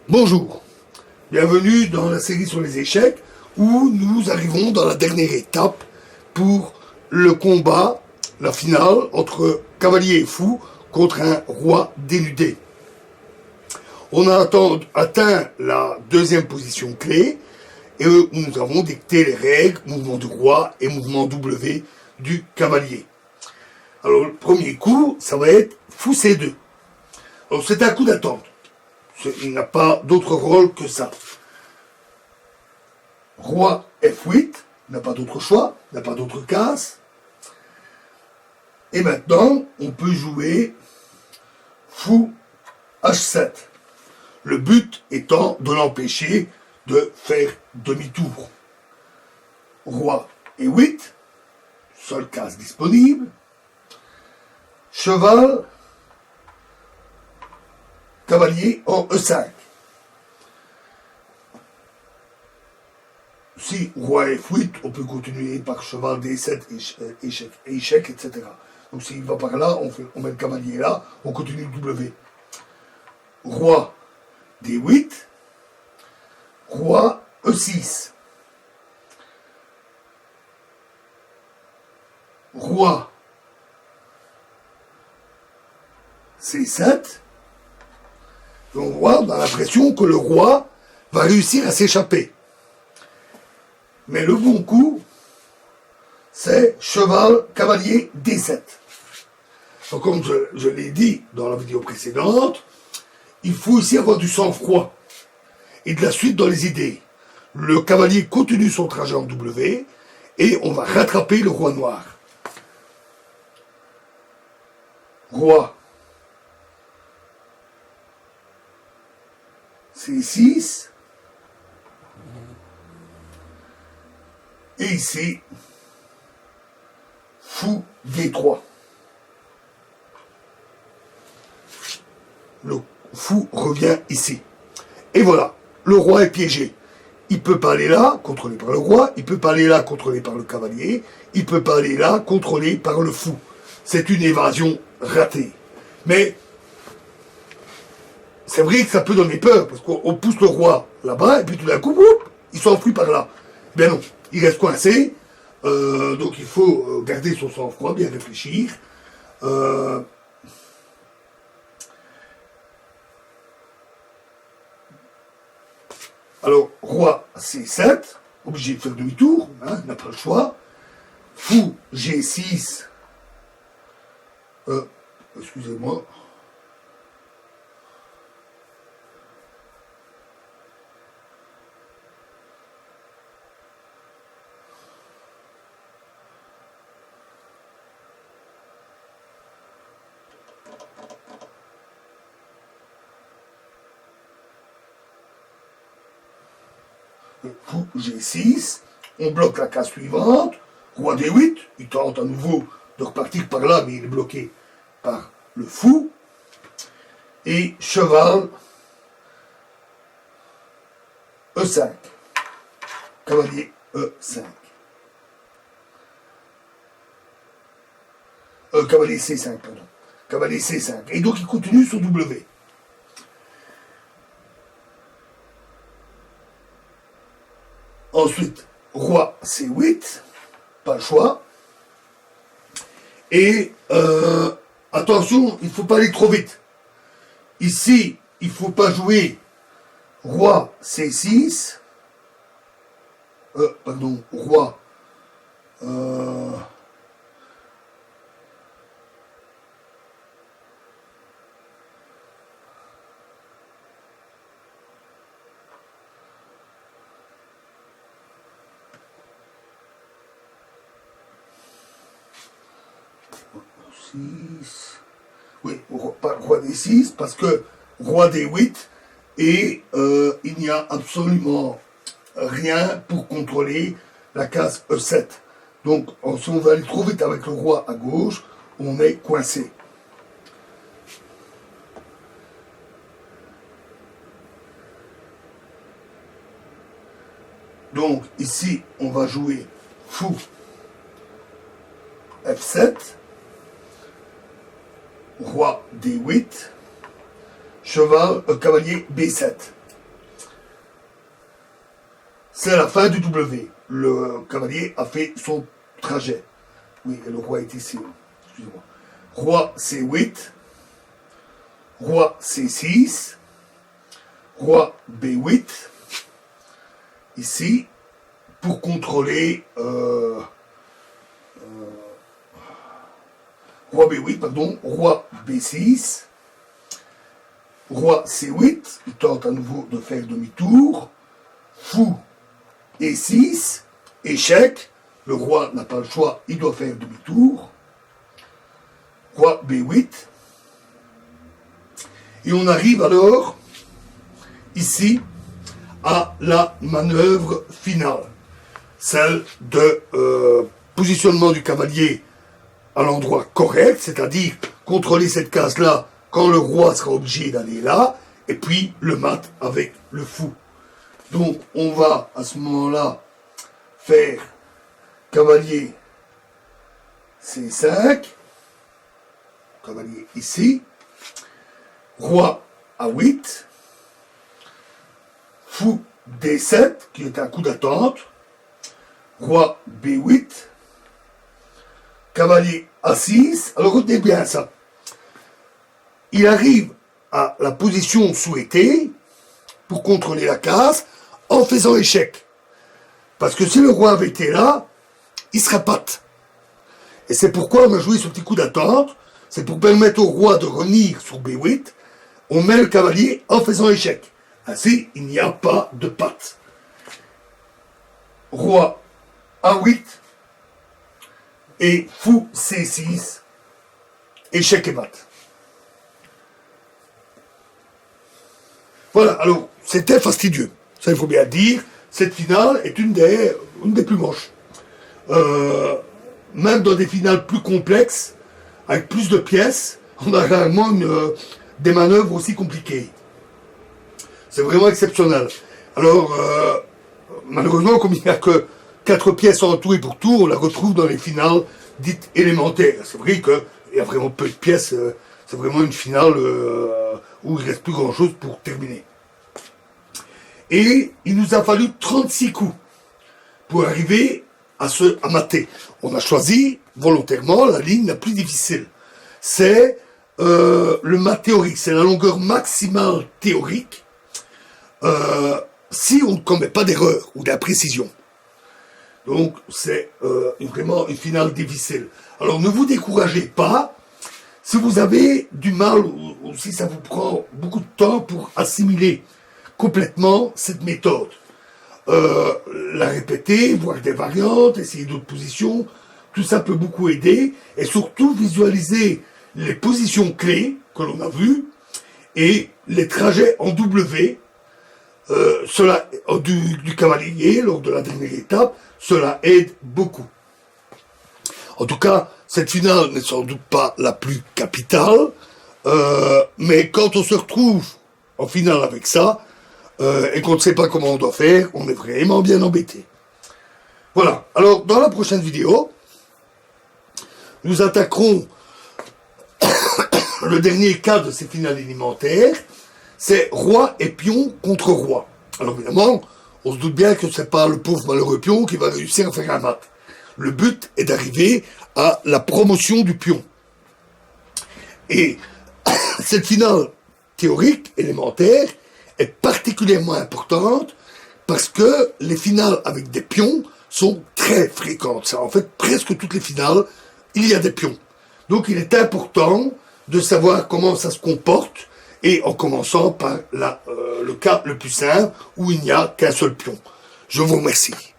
Bonjour, bienvenue dans la série sur les échecs où nous arrivons dans la dernière étape pour le combat, la finale entre cavalier et fou contre un roi dénudé. On a atteint la deuxième position clé et nous avons dicté les règles, mouvement du roi et mouvement W du cavalier. Alors le premier coup, ça va être fou C2. Alors c'est un coup d'attente. Il n'a pas d'autre rôle que ça. Roi F8, n'a pas d'autre choix, n'a pas d'autre case. Et maintenant, on peut jouer fou H7. Le but étant de l'empêcher de faire demi-tour. Roi E8, seule case disponible. Cheval, cavalier en E5. Si roi F8, on peut continuer par cheval D7, échec, etc. Donc s'il va par là, on met le cavalier là, on continue W. Roi D8, roi E6. Roi C7. On voit, on a l'impression que le roi va réussir à s'échapper. Mais le bon coup, c'est cheval, cavalier, D7. Donc, comme je l'ai dit dans la vidéo précédente, il faut ici avoir du sang-froid et de la suite dans les idées. Le cavalier continue son trajet en W et on va rattraper le roi noir. Roi C6. Et ici, fou D3. Le fou revient ici. Et voilà, le roi est piégé. Il ne peut pas aller là, contrôlé par le roi. Il ne peut pas aller là, contrôlé par le cavalier. Il ne peut pas aller là, contrôlé par le fou. C'est une évasion ratée. Mais c'est vrai que ça peut donner peur, parce qu'on pousse le roi là-bas, et puis tout d'un coup, il s'enfuit par là. Ben non, il reste coincé, donc il faut garder son sang-froid, bien réfléchir. Alors, roi C7, obligé de faire demi-tour, hein, n'a pas le choix. Fou G6, excusez-moi. Fou G6, on bloque la case suivante, roi D8, il tente à nouveau de repartir par là, mais il est bloqué par le fou, et cheval E5, cavalier E5, cavalier C5, pardon, cavalier C5, et donc il continue sur W. Ensuite, roi C8, pas le choix. Et attention, il ne faut pas aller trop vite. Ici, il ne faut pas jouer roi C6. Pardon, roi. Oui, roi D6, parce que roi D8, et il n'y a absolument rien pour contrôler la case E7. Donc, si on veut aller trop vite avec le roi à gauche, on est coincé. Donc, ici, on va jouer fou F7. Roi D8, cheval, cavalier B7. c'est la fin du W. Le cavalier a fait son trajet. Oui, et le roi est ici. Excusez-moi. Roi C8. Roi C6. Roi B8. Ici, pour contrôler... Roi B8, pardon. Roi B6. Roi C8. Il tente à nouveau de faire demi-tour. Fou E6. Échec. Le roi n'a pas le choix, il doit faire demi-tour. Roi B8. Et on arrive alors, ici, à la manœuvre finale. Celle de positionnement du cavalier à l'endroit correct, c'est-à-dire contrôler cette case-là quand le roi sera obligé d'aller là, et puis le mat avec le fou. Donc on va à ce moment-là faire cavalier C5, cavalier ici, roi A8, fou D7, qui est un coup d'attente, roi B8, cavalier A6. Alors retenez bien ça. Il arrive à la position souhaitée pour contrôler la case en faisant échec. Parce que si le roi avait été là, il serait patte. Et c'est pourquoi on a joué ce petit coup d'attente. C'est pour permettre au roi de revenir sur B8. On met le cavalier en faisant échec. Ainsi, il n'y a pas de patte. Roi A8 et fou C6. Échec et mat. Voilà, alors, c'était fastidieux. Ça, il faut bien dire. Cette finale est une des plus moches. Même dans des finales plus complexes, avec plus de pièces, on a rarement des manœuvres aussi compliquées. C'est vraiment exceptionnel. Alors, malheureusement, comme il n'y a que 4 pièces en tout et pour tout, on la retrouve dans les finales dites élémentaires. C'est vrai qu'il y a vraiment peu de pièces. C'est vraiment une finale où il ne reste plus grand-chose pour terminer. Et il nous a fallu 36 coups pour arriver à mater. On a choisi volontairement la ligne la plus difficile. C'est le mat théorique, c'est la longueur maximale théorique si on ne commet pas d'erreur ou d'imprécision. Donc c'est vraiment une finale difficile. Alors ne vous découragez pas si vous avez du mal ou si ça vous prend beaucoup de temps pour assimiler complètement cette méthode. La répéter, voir des variantes, essayer d'autres positions, tout ça peut beaucoup aider, et surtout visualiser les positions clés que l'on a vues, et les trajets en W, du cavalier lors de la dernière étape, cela aide beaucoup. En tout cas, cette finale n'est sans doute pas la plus capitale, mais quand on se retrouve en finale avec ça, et qu'on ne sait pas comment on doit faire, on est vraiment bien embêté. Voilà, alors dans la prochaine vidéo, nous attaquerons le dernier cas de ces finales élémentaires, c'est roi et pion contre roi. Alors évidemment, on se doute bien que c'est pas le pauvre malheureux pion qui va réussir à faire un mat. Le but est d'arriver à la promotion du pion. Et cette finale théorique, élémentaire, est particulièrement importante parce que les finales avec des pions sont très fréquentes. En fait, presque toutes les finales, il y a des pions. Donc il est important de savoir comment ça se comporte, et en commençant par le cas le plus simple où il n'y a qu'un seul pion. Je vous remercie.